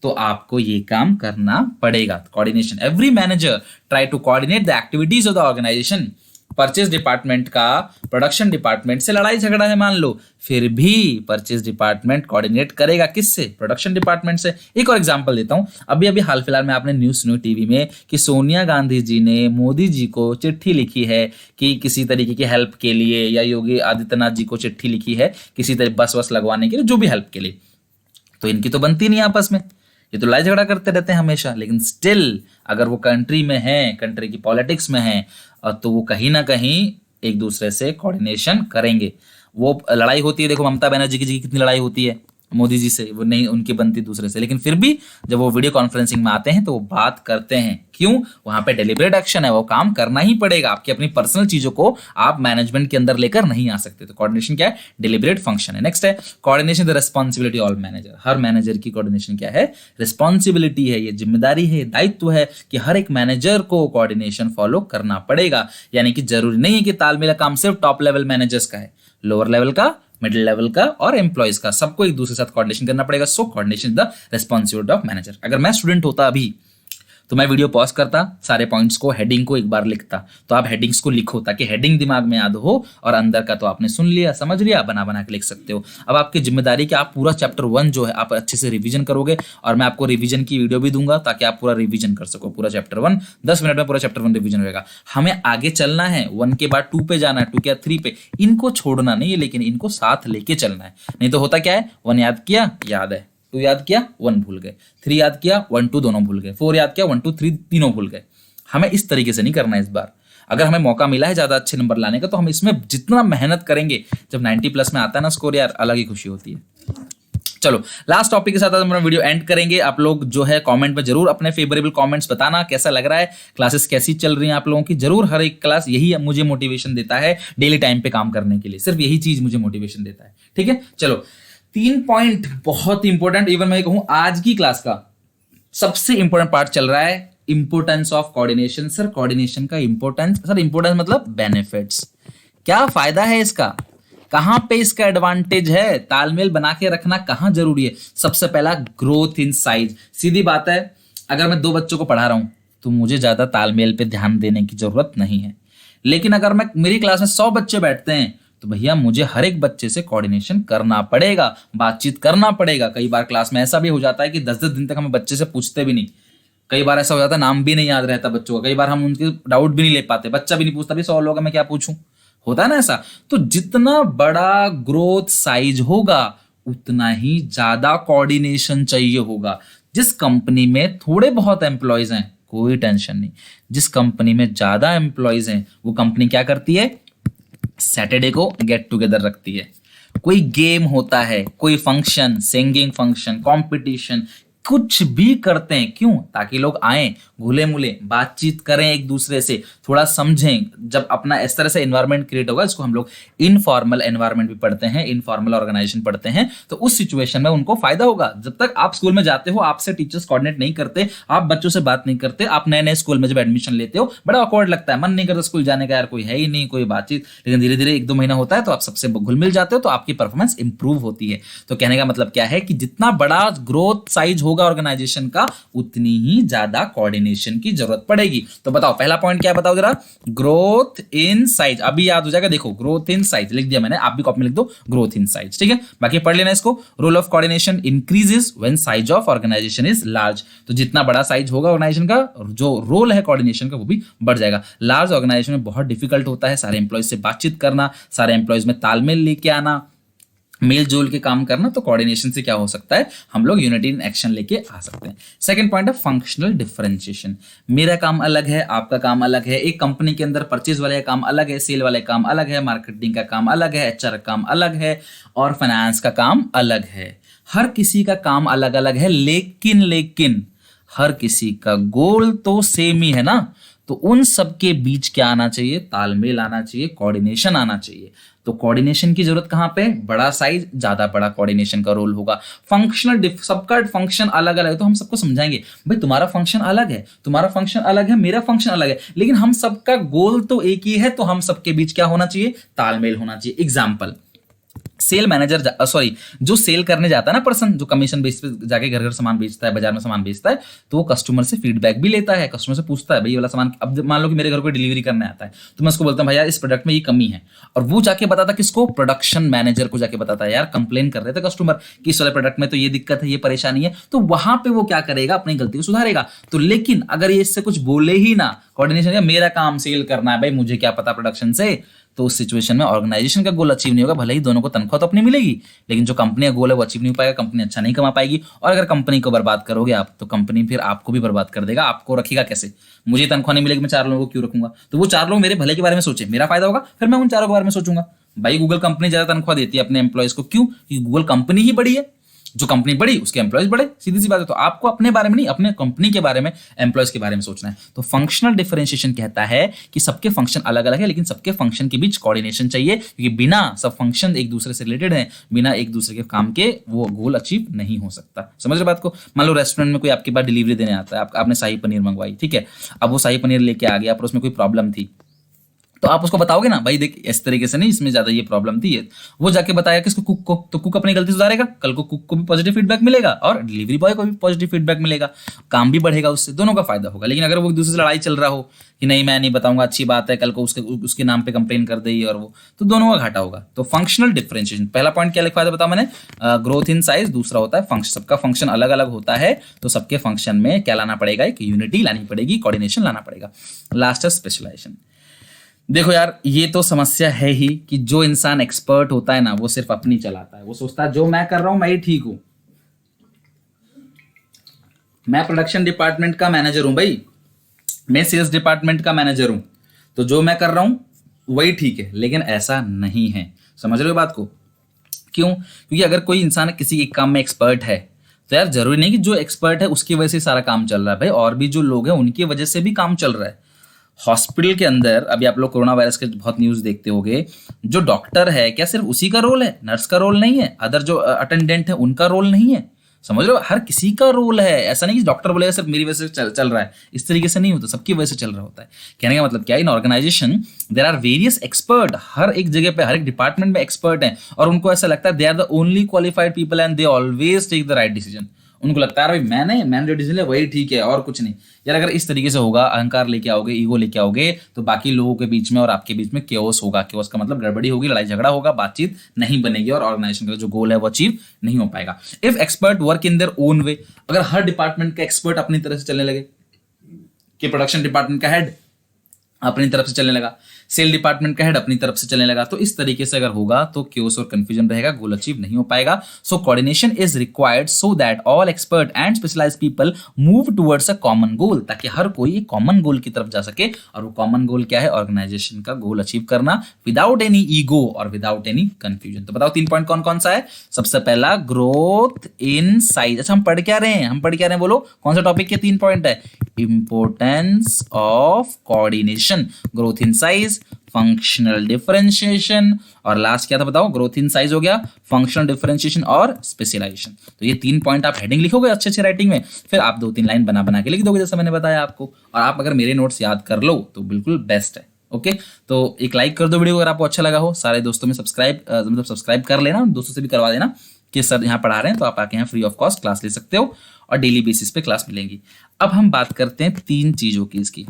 तो आपको ये काम करना पड़ेगा। Coordination, every manager try to coordinate the activities of the organization. Purchase department का प्रोडक्शन डिपार्टमेंट से लड़ाई झगड़ा है मान लो, फिर भी परचेज डिपार्टमेंट कोऑर्डिनेट करेगा, किससे, प्रोडक्शन डिपार्टमेंट से। एक और एग्जांपल देता हूं, अभी हाल फिलहाल में आपने न्यूज सुनी टीवी में कि सोनिया गांधी जी ने मोदी जी को चिट्ठी लिखी है कि किसी तरीके की हेल्प के लिए, या योगी आदित्यनाथ जी को चिट्ठी लिखी है किसी तरह बस लगवाने के लिए, जो भी हेल्प के लिए। तो इनकी तो बनती नहीं आपस में, ये तो लड़ाई झगड़ा करते रहते हैं हमेशा। लेकिन स्टिल अगर वो कंट्री में है, कंट्री की पॉलिटिक्स में है, तो वो कहीं ना कहीं एक दूसरे से कोऑर्डिनेशन करेंगे। वो लड़ाई होती है, देखो ममता बनर्जी की कितनी लड़ाई होती है, मोदी जी से, वो नहीं उनकी बनती दूसरे से, लेकिन फिर भी जब वो वीडियो कॉन्फ्रेंसिंग में आते हैं तो वो बात करते हैं। क्यों? वहां पे डेलिब्रेट एक्शन है, वो काम करना ही पड़ेगा। आपकी अपनी पर्सनल चीजों को आप मैनेजमेंट के अंदर लेकर नहीं आ सकते। तो कोऑर्डिनेशन क्या है? डेलिब्रेट फंक्शन है। नेक्स्ट है coordination the responsibility all manager. Her manager की कोऑर्डिनेशन क्या है? रिस्पॉन्सिबिलिटी है, ये जिम्मेदारी है, दायित्व है कि हर एक मैनेजर को कोऑर्डिनेशन फॉलो करना पड़ेगा। यानी कि जरूरी नहीं है कि तालमेल काम सिर्फ टॉप लेवल मैनेजर्स का है, लोअर लेवल का, मिडिल लेवल का और एम्प्लॉइज का, सबको एक दूसरे के साथ कोऑर्डिनेशन करना पड़ेगा। So coordination the responsibility of manager. अगर मैं स्टूडेंट होता अभी तो मैं वीडियो पॉज करता, सारे पॉइंट्स को, हेडिंग को एक बार लिखता। तो आप हेडिंग्स को लिखो ताकि हेडिंग दिमाग में याद हो, और अंदर का तो आपने सुन लिया, समझ लिया, बना बना के लिख सकते हो। अब आपकी जिम्मेदारी कि आप पूरा चैप्टर 1 जो है आप अच्छे से रिवीजन करोगे, और मैं आपको रिवीजन की वीडियो भी दूंगा ताकि आप पूरा रिवीजन कर सको। पूरा चैप्टर 1 10 मिनट में पूरा चैप्टर 1 रिवीजन होगा। हमें आगे चलना है, 1 के बाद 2 पे जाना है, 2 के बाद 3 पे। इनको छोड़ना नहीं है, लेकिन इनको साथ लेके चलना है। नहीं तो होता क्या है, 1 याद किया, याद है, 2 याद किया, 1 भूल गए, 3 याद किया, 1 2 दोनों भूल गए, 4 याद किया, 1 2 3 तीनों भूल गए। हमें इस तरीके से नहीं करना है इस बार। अगर हमें मौका मिला है ज्यादा अच्छे नंबर लाने का, तो हम इसमें जितना मेहनत करेंगे, जब 90 प्लस में आता है ना स्कोर, यार अलग ही खुशी होती है। चलो लास्ट टॉपिक के साथ हम वीडियो एंड करेंगे। आप लोग जो है कमेंट में जरूर अपने फेवरेबल कमेंट्स बताना, कैसा लग रहा है, क्लासेस कैसी चल रही हैं आप लोगों की। जरूर, हर एक क्लास यही मुझे मोटिवेशन देता है डेली टाइम पे काम करने के लिए, सिर्फ यही चीज मुझे मोटिवेशन देता है। ठीक है, चलो 3 पॉइंट बहुत इंपॉर्टेंट, इवन मैं कहूं आज की क्लास का सबसे इंपॉर्टेंट पार्ट चल रहा है, importance of coordination. Sir coordination का इंपॉर्टेंस, सर इंपॉर्टेंस मतलब बेनिफिट्स, क्या फायदा है इसका, कहां पे इसका एडवांटेज है, तालमेल बना के रखना कहां जरूरी है। सबसे पहला ग्रोथ इन साइज। सीधी बात है, अगर मैं 2 बच्चों को पढ़ा रहा हूं तो मुझे ज्यादा तालमेल पे ध्यान देने की जरूरत नहीं है। लेकिन अगर मैं मेरी क्लास में 100 बच्चे बैठते हैं तो भैया मुझे हर एक बच्चे से कोऑर्डिनेशन करना पड़ेगा, बातचीत करना पड़ेगा। कई बार क्लास में ऐसा भी हो जाता है कि 10-10 दिन तक हमें बच्चे से पूछते भी नहीं। कई बार ऐसा हो जाता है नाम भी नहीं याद रहता बच्चों का, कई बार हम उनके डाउट भी नहीं ले पाते, बच्चा भी नहीं पूछता, भी 100 लोग हैं मैं क्या पूछूं, होता है ना ऐसा। तो जितना बड़ा ग्रोथ साइज होगा उतना ही ज्यादा कोऑर्डिनेशन चाहिए होगा। जिस कंपनी में थोड़े बहुत एम्प्लॉयज हैं कोई टेंशन नहीं, जिस कंपनी में ज्यादा एम्प्लॉयज हैं वो कंपनी क्या करती है, सैटरडे को गेट टुगेदर रखती है। कोई गेम होता है, कोई फंक्शन, सिंगिंग फंक्शन, कंपटीशन, कुछ भी करते हैं। क्यों? ताकि लोग आए, घुले मुले बातचीत करें, एक दूसरे से थोड़ा समझें। जब अपना इस तरह से एनवायरनमेंट क्रिएट होगा, इसको हम लोग इनफॉर्मल एनवायरनमेंट भी पढ़ते हैं, इनफॉर्मल ऑर्गेनाइजेशन पढ़ते हैं, तो उस सिचुएशन में उनको फायदा होगा। जब तक आप स्कूल में जाते हो, आपसे टीचर्स कोऑर्डिनेट नहीं करते, आप बच्चों से बात नहीं करते, आप नए नए स्कूल में जब एडमिशन लेते हो बड़ा ऑकवर्ड लगता है, मन नहीं करता स्कूल जाने का, यार कोई है ही नहीं, कोई बातचीत। लेकिन धीरे धीरे 1-2 महीना होता है तो आप सबसे घुल मिल जाते हो, तो आपकी परफॉर्मेंस इंप्रूव होती है। तो कहने का मतलब क्या है कि जितना बड़ा ग्रोथ साइज होगा ऑर्गेनाइजेशन का, उतनी ही ज्यादा कोऑर्डिनेशन की जरूरत पड़ेगी। तो बताओ पहला पॉइंट क्या है, बताओ जरा। ग्रोथ इन साइज, अभी याद हो जाएगा, देखो ग्रोथ इन साइज लिख दिया मैंने, आप भी कॉपी में लिख दो ग्रोथ इन साइज। ठीक है, बाकी पढ़ लेना इसको। Role of coordination increases when size of organization is large. तो जितना बड़ा साइज होगा ऑर्गेनाइजेशन का, जो रोल है कोऑर्डिनेशन का वो भी बढ़ जाएगा। लार्ज ऑर्गेनाइजेशन में बहुत डिफिकल्ट होता है सारे एम्प्लॉयज से बातचीत करना, सारे एम्प्लॉयज में तालमेल लेके आना, मेल जोल के काम करना। तो कोऑर्डिनेशन से क्या हो सकता है, हम लोग यूनिटी इन एक्शन लेके आ सकते हैं। सेकंड पॉइंट है फंक्शनल डिफरेंशिएशन। मेरा काम अलग है, आपका काम अलग है। एक कंपनी के अंदर परचेज वाले का काम अलग है, सेल वाले का काम अलग है, मार्केटिंग का काम अलग है, एचआर का काम अलग है, और फाइनेंस का काम अलग है। हर किसी का काम अलग अलग है, लेकिन हर किसी का गोल तो सेम ही है ना। तो उन सब के बीच क्या आना चाहिए, तालमेल आना चाहिए, कोऑर्डिनेशन आना चाहिए। तो कोऑर्डिनेशन की जरूरत कहां पे, बड़ा साइज ज्यादा बड़ा कोऑर्डिनेशन का रोल होगा। फंक्शनल, सबका फंक्शन अलग अलग है, तो हम सबको समझाएंगे भाई तुम्हारा फंक्शन अलग है, तुम्हारा फंक्शन अलग है, मेरा फंक्शन अलग है, लेकिन हम सबका गोल तो एक ही है। तो हम सबके बीच क्या होना चाहिए, तालमेल होना चाहिए। एग्जाम्पल, सेल मैनेजर, सॉरी जो सेल करने जाता है ना पर्सन, जो कमीशन बेस पे जाके घर घर सामान बेचता है, बाजार में सामान बेचता है, तो वो कस्टमर से फीडबैक भी लेता है, कस्टमर से पूछता है भाई ये वाला सामान। अब मान लो कि मेरे घर को डिलीवरी करने आता है, तो मैं उसको बोलता हूँ भाई यार इस प्रोडक्ट में ये कमी है, और वो जाके बताता किसको, प्रोडक्शन मैनेजर को जाके बताता है यार कंप्लेन कर रहे थे कस्टमर कि इस वाले प्रोडक्ट में तो ये दिक्कत है, ये परेशानी है। तो वहां पे वो क्या करेगा, अपनी गलती को सुधारेगा। तो लेकिन अगर ये इससे कुछ बोले ही ना, कोऑर्डिनेशन, मेरा काम सेल करना है भाई, मुझे क्या पता प्रोडक्शन से, तो उस सिचुएशन में ऑर्गेनाइजेशन का गोल अचीव नहीं होगा। भले ही दोनों को तनख्वाह तो अपनी मिलेगी, लेकिन जो कंपनी का गोल है वो अचीव नहीं हो पाएगा, कंपनी अच्छा नहीं कमा पाएगी। और अगर कंपनी को बर्बाद करोगे आप, तो कंपनी फिर आपको भी बर्बाद कर देगा। आपको रखेगा कैसे, मुझे तनख्वाह नहीं मिलेगी, मैं 4 लोगों को क्यों रखूंगा। तो वो 4 लोग मेरे भले के बारे में सोचे, मेरा फायदा होगा, फिर मैं उन 4 के बारे में सोचूंगा। भाई गूगल कंपनी ज्यादा तनख्वाह देती है अपने एम्प्लॉयज को, क्यों, क्योंकि गूगल कंपनी ही बड़ी है। जो कंपनी बड़ी उसके एम्प्लॉयज बड़े, सीधी सी बात है। तो आपको अपने बारे में नहीं, अपने कंपनी के बारे में, एम्प्लॉयज के बारे में सोचना है। तो फंक्शनल डिफरेंशिएशन कहता है कि सबके फंक्शन अलग अलग है, लेकिन सबके फंक्शन के बीच कोऑर्डिनेशन चाहिए, क्योंकि बिना सब फंक्शन एक दूसरे से रिलेटेड है, बिना एक दूसरे के काम के वो गोल अचीव नहीं हो सकता। समझ रहे बात को? मान लो रेस्टोरेंट में कोई आपके पास डिलीवरी देने आता है, आपने शाही पनीर मंगवाई, ठीक है, अब वो शाही पनीर लेके आ गया पर उसमें कोई प्रॉब्लम थी, तो आप उसको बताओगे ना, भाई देख इस तरीके से नहीं, इसमें ज्यादा ये प्रॉब्लम थी। वो जाके बताया किसको? कुक को, तो कुक अपनी गलती सुधारेगा, कल को कुक को भी पॉजिटिव फीडबैक मिलेगा और डिलीवरी बॉय को भी पॉजिटिव फीडबैक मिलेगा, काम भी बढ़ेगा, उससे दोनों का फायदा होगा। लेकिन अगर वो एक दूसरे से लड़ाई चल रहा हो कि नहीं मैं नहीं बताऊंगा, अच्छी बात है, कल को उसके नाम पे कंप्लेन कर देगी और वो, तो दोनों का घाटा होगा। तो फंक्शनल डिफरेंशिएशन, पहला पॉइंट क्या लिखवाया था बताओ मैंने? Growth in size. दूसरा होता है फंक्शन, सबका फंक्शन अलग अलग होता है, तो सबके फंक्शन में क्या लाना पड़ेगा? एक यूनिटी लानी पड़ेगी, कोऑर्डिनेशन लाना पड़ेगा। लास्ट है स्पेशलाइजेशन। देखो यार, ये तो समस्या है ही कि जो इंसान एक्सपर्ट होता है ना, वो सिर्फ अपनी चलाता है, वो सोचता है जो मैं कर रहा हूं मैं ही ठीक हूं। मैं प्रोडक्शन डिपार्टमेंट का मैनेजर हूं भाई, मैं सेल्स डिपार्टमेंट का मैनेजर हूं, तो जो मैं कर रहा हूं वही ठीक है। लेकिन ऐसा नहीं है, समझ रहे हो बात को? क्यों? क्योंकि अगर कोई इंसान किसी एक काम में एक्सपर्ट है, तो यार जरूरी नहीं कि जो एक्सपर्ट है उसकी वजह से सारा काम चल रहा है भाई, और भी जो लोग हैं उनकी वजह से भी काम चल रहा है। हॉस्पिटल के अंदर अभी आप लोग कोरोना वायरस के बहुत न्यूज देखते होंगे, जो डॉक्टर है क्या सिर्फ उसी का रोल है? नर्स का रोल नहीं है, अदर जो अटेंडेंट है उनका रोल नहीं है, समझ रहे हो? हर किसी का रोल है। ऐसा नहीं कि डॉक्टर बोलेगा सिर्फ मेरी वजह से चल रहा है, इस तरीके से नहीं होता, सबकी वजह से चल रहा होता है। कहने का मतलब क्या है? In organisation there are various expert, हर एक जगह पे हर एक डिपार्टमेंट में एक्सपर्ट हैं, और उनको ऐसा लगता है they are the only qualified people and they always take the right decision. उनको लगता है भाई मैंने जो डिसीजन लिया वही ठीक है और कुछ नहीं। यार अगर इस तरीके से होगा, अहंकार लेके आओगे, ईगो लेके आओगे, तो बाकी लोगों के बीच में और आपके बीच में केओस होगा। केओस का मतलब गड़बड़ी होगी, लड़ाई झगड़ा होगा, बातचीत नहीं बनेगी और ऑर्गेनाइजेशन का जो गोल है वो अचीव नहीं हो पाएगा। If expert work in their own way, अगर हर डिपार्टमेंट का एक्सपर्ट अपनी तरह से चलने लगे, कि प्रोडक्शन डिपार्टमेंट का हेड अपनी तरफ से चलने लगा, सेल डिपार्टमेंट का हेड अपनी तरफ से चलने लगा, तो इस तरीके से अगर होगा तो क्योस और कंफ्यूजन रहेगा, गोल अचीव नहीं हो पाएगा। So coordination is required so that all expert and specialized people move towards a common goal, ताकि हर कोई एक कॉमन गोल की तरफ जा सके। और वो कॉमन गोल क्या है? ऑर्गेनाइजेशन का गोल अचीव करना विदाउट एनी ईगो और विदाउट एनी कंफ्यूजन। तो बताओ 3 पॉइंट कौन कौन सा है? सबसे पहला ग्रोथ इन साइज। अच्छा हम पढ़ क्या रहे हैं? बोलो कौन सा टॉपिक के 3 पॉइंट है? Importance of coordination, growth in size, functional differentiation, और लास्ट क्या था बताओ? ग्रोथ इन साइज हो गया, फंक्शनल डिफरेंशिएशन और स्पेशलाइजेशन। तो ये 3 पॉइंट आप हेडिंग लिखोगे अच्छे अच्छे राइटिंग में, फिर आप 2-3 लाइन बना के लिख दोगे जैसा मैंने बताया आपको। और आप अगर मेरे नोट्स याद कर लो तो बिल्कुल बेस्ट है। ओके, तो एक लाइक कर दो वीडियो अगर आपको अच्छा लगा हो। सारे दोस्तों में सब्सक्राइब कर लेना, दोस्तों से भी करवा देना कि सर यहाँ पढ़ा रहे हैं, तो आप आके यहाँ फ्री ऑफ कॉस्ट क्लास ले सकते हो और डेली बेसिस पे क्लास मिलेंगी। अब हम बात करते हैं 3 चीजों की, इसकी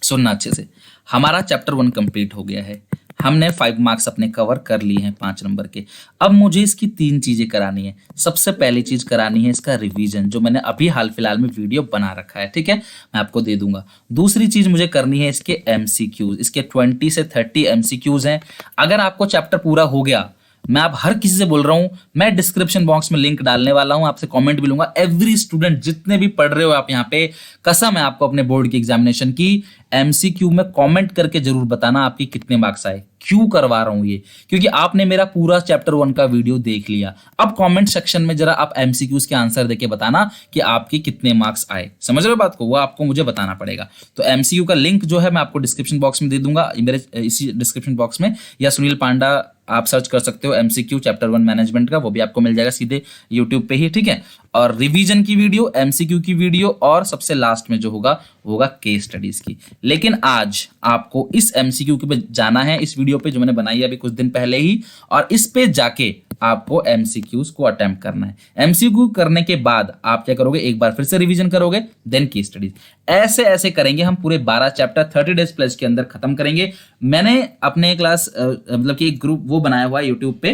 सुनना अच्छे से। हमारा चैप्टर 1 कंप्लीट हो गया है, हमने 5 मार्क्स अपने कवर कर लिए हैं 5 नंबर के। अब मुझे इसकी 3 चीजें करानी है। सबसे पहली चीज करानी है इसका रिवीजन, जो मैंने अभी हाल फिलहाल में वीडियो बना रखा है, ठीक है, मैं आपको दे दूंगा। दूसरी चीज मुझे करनी है इसके एमसीक्यूज, इसके 20 से 30 एमसीक्यूज हैं। अगर आपको चैप्टर पूरा हो गया, मैं आप हर किसी से बोल रहा हूं, मैं डिस्क्रिप्शन बॉक्स में लिंक डालने वाला हूं, आपसे कमेंट भी लूंगा। एवरी स्टूडेंट जितने भी पढ़ रहे हो आप यहाँ पे, कसम है आपको अपने बोर्ड की एग्जामिनेशन की, एमसीक्यू में कमेंट करके जरूर बताना आपकी कितने मार्क्स आए। क्यों करवा रहा हूं ये? क्योंकि आपने मेरा पूरा चैप्टर 1 का वीडियो देख लिया। अब कमेंट सेक्शन में जरा आप एमसीक्यूज के आंसर देके बताना कि आपके कितने मार्क्स आए। समझ रहे हो बात को? वो आपको मुझे बताना पड़ेगा। तो एमसीक्यू का लिंक जो है मैं आपको डिस्क्रिप्शन बॉक्स में दे दूंगा, मेरे इसी डिस्क्रिप्शन बॉक्स में, या सुनील पांडा आप सर्च कर सकते हो एमसीक्यू चैप्टर 1 मैनेजमेंट का, वो भी आपको मिल जाएगा सीधे यूट्यूब पे ही, ठीक है। और रिवीजन की वीडियो, एमसीक्यू की वीडियो, और सबसे लास्ट में जो होगा वो होगा केस स्टडीज की। लेकिन आज आपको इस एमसीक्यू पे जाना है, इस वीडियो पे जो मैंने बनाई है अभी कुछ दिन पहले ही, और इस पे जाके आपको एमसीक्यूज को अटेम्प्ट करना है। एमसीक्यू करने के बाद आप क्या करोगे? एक बार फिर से रिवीजन करोगे, देन केस स्टडीज। ऐसे ऐसे करेंगे हम, पूरे 12 चैप्टर 30 डेज प्लस के अंदर खत्म करेंगे। मैंने अपने क्लास मतलब कि एक ग्रुप वो बनाया हुआ है यूट्यूब पे,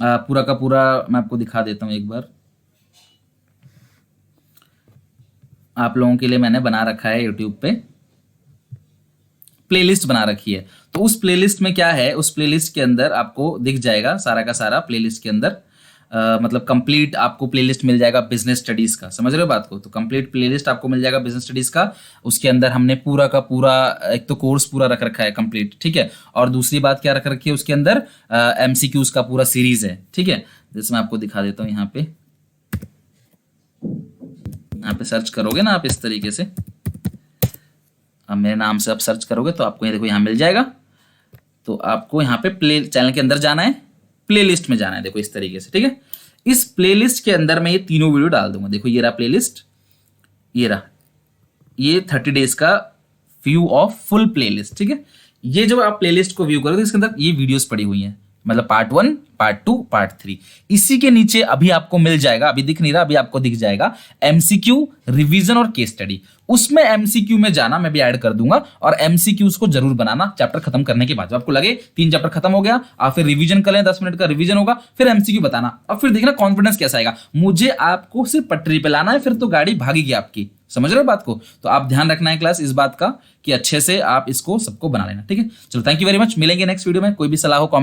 पूरा का पूरा मैं आपको दिखा देता हूं एक बार। आप लोगों के लिए मैंने बना रखा है यूट्यूब पे, प्लेलिस्ट बना रखी है। तो उस प्लेलिस्ट में क्या है, उस प्लेलिस्ट के अंदर आपको दिख जाएगा सारा का सारा प्लेलिस्ट के अंदर, मतलब कंप्लीट आपको प्लेलिस्ट मिल जाएगा बिजनेस स्टडीज का। समझ रहे हो बात को? तो कंप्लीट प्लेलिस्ट आपको मिल जाएगा बिजनेस स्टडीज का। उसके अंदर हमने पूरा का पूरा एक तो कोर्स पूरा रख रखा है कंप्लीट, ठीक है, और दूसरी बात क्या रख रखी है उसके अंदर, एमसीक्यूज का पूरा सीरीज है, ठीक है। जैसे मैं आपको दिखा देता हूँ यहाँ पे, पे सर्च करोगे ना आप इस तरीके से, अब मेरे नाम से आप सर्च करोगे तो आपको ये देखो यहाँ मिल जाएगा। तो आपको यहाँ पे प्ले चैनल के अंदर जाना है, प्लेलिस्ट में जाना है, देखो इस तरीके से, ठीक है। इस प्लेलिस्ट के अंदर मैं ये तीनों वीडियो डाल दूंगा। देखो ये रहा प्लेलिस्ट, ये रहा, ये 30 डेज का व्यू ऑफ फुल प्लेलिस्ट, ठीक है। ये जब आप प्लेलिस्ट को व्यू करोगे तो इसके अंदर ये वीडियोस पड़ी हुई हैं, मतलब पार्ट 1, पार्ट 2, पार्ट 3। इसी के नीचे अभी आपको मिल जाएगा, अभी दिख नहीं रहा, अभी आपको दिख जाएगा एमसीक्यू, रिवीजन और केस स्टडी। उसमें एमसीक्यू में जाना, मैं भी ऐड कर दूंगा, और एमसीक्यूज को जरूर बनाना चैप्टर खत्म करने के बाद। जब आपको लगे 3 चैप्टर खत्म हो गया, आप फिर रिवीजन कर लें, 10 मिनट का रिवीजन होगा, फिर एमसीक्यू बताना, और फिर देखना कॉन्फिडेंस कैसा आएगा। मुझे आपको सिर्फ पटरी पे लाना है, फिर तो गाड़ी भागेगी आपकी। समझ रहे हो बात को? तो आप ध्यान रखना है क्लास इस बात का कि अच्छे से आप इसको सबको बना लेना, ठीक है। चलो थैंक यू वेरी मच, मिलेंगे नेक्स्ट वीडियो में। कोई भी सलाह हो कमेंट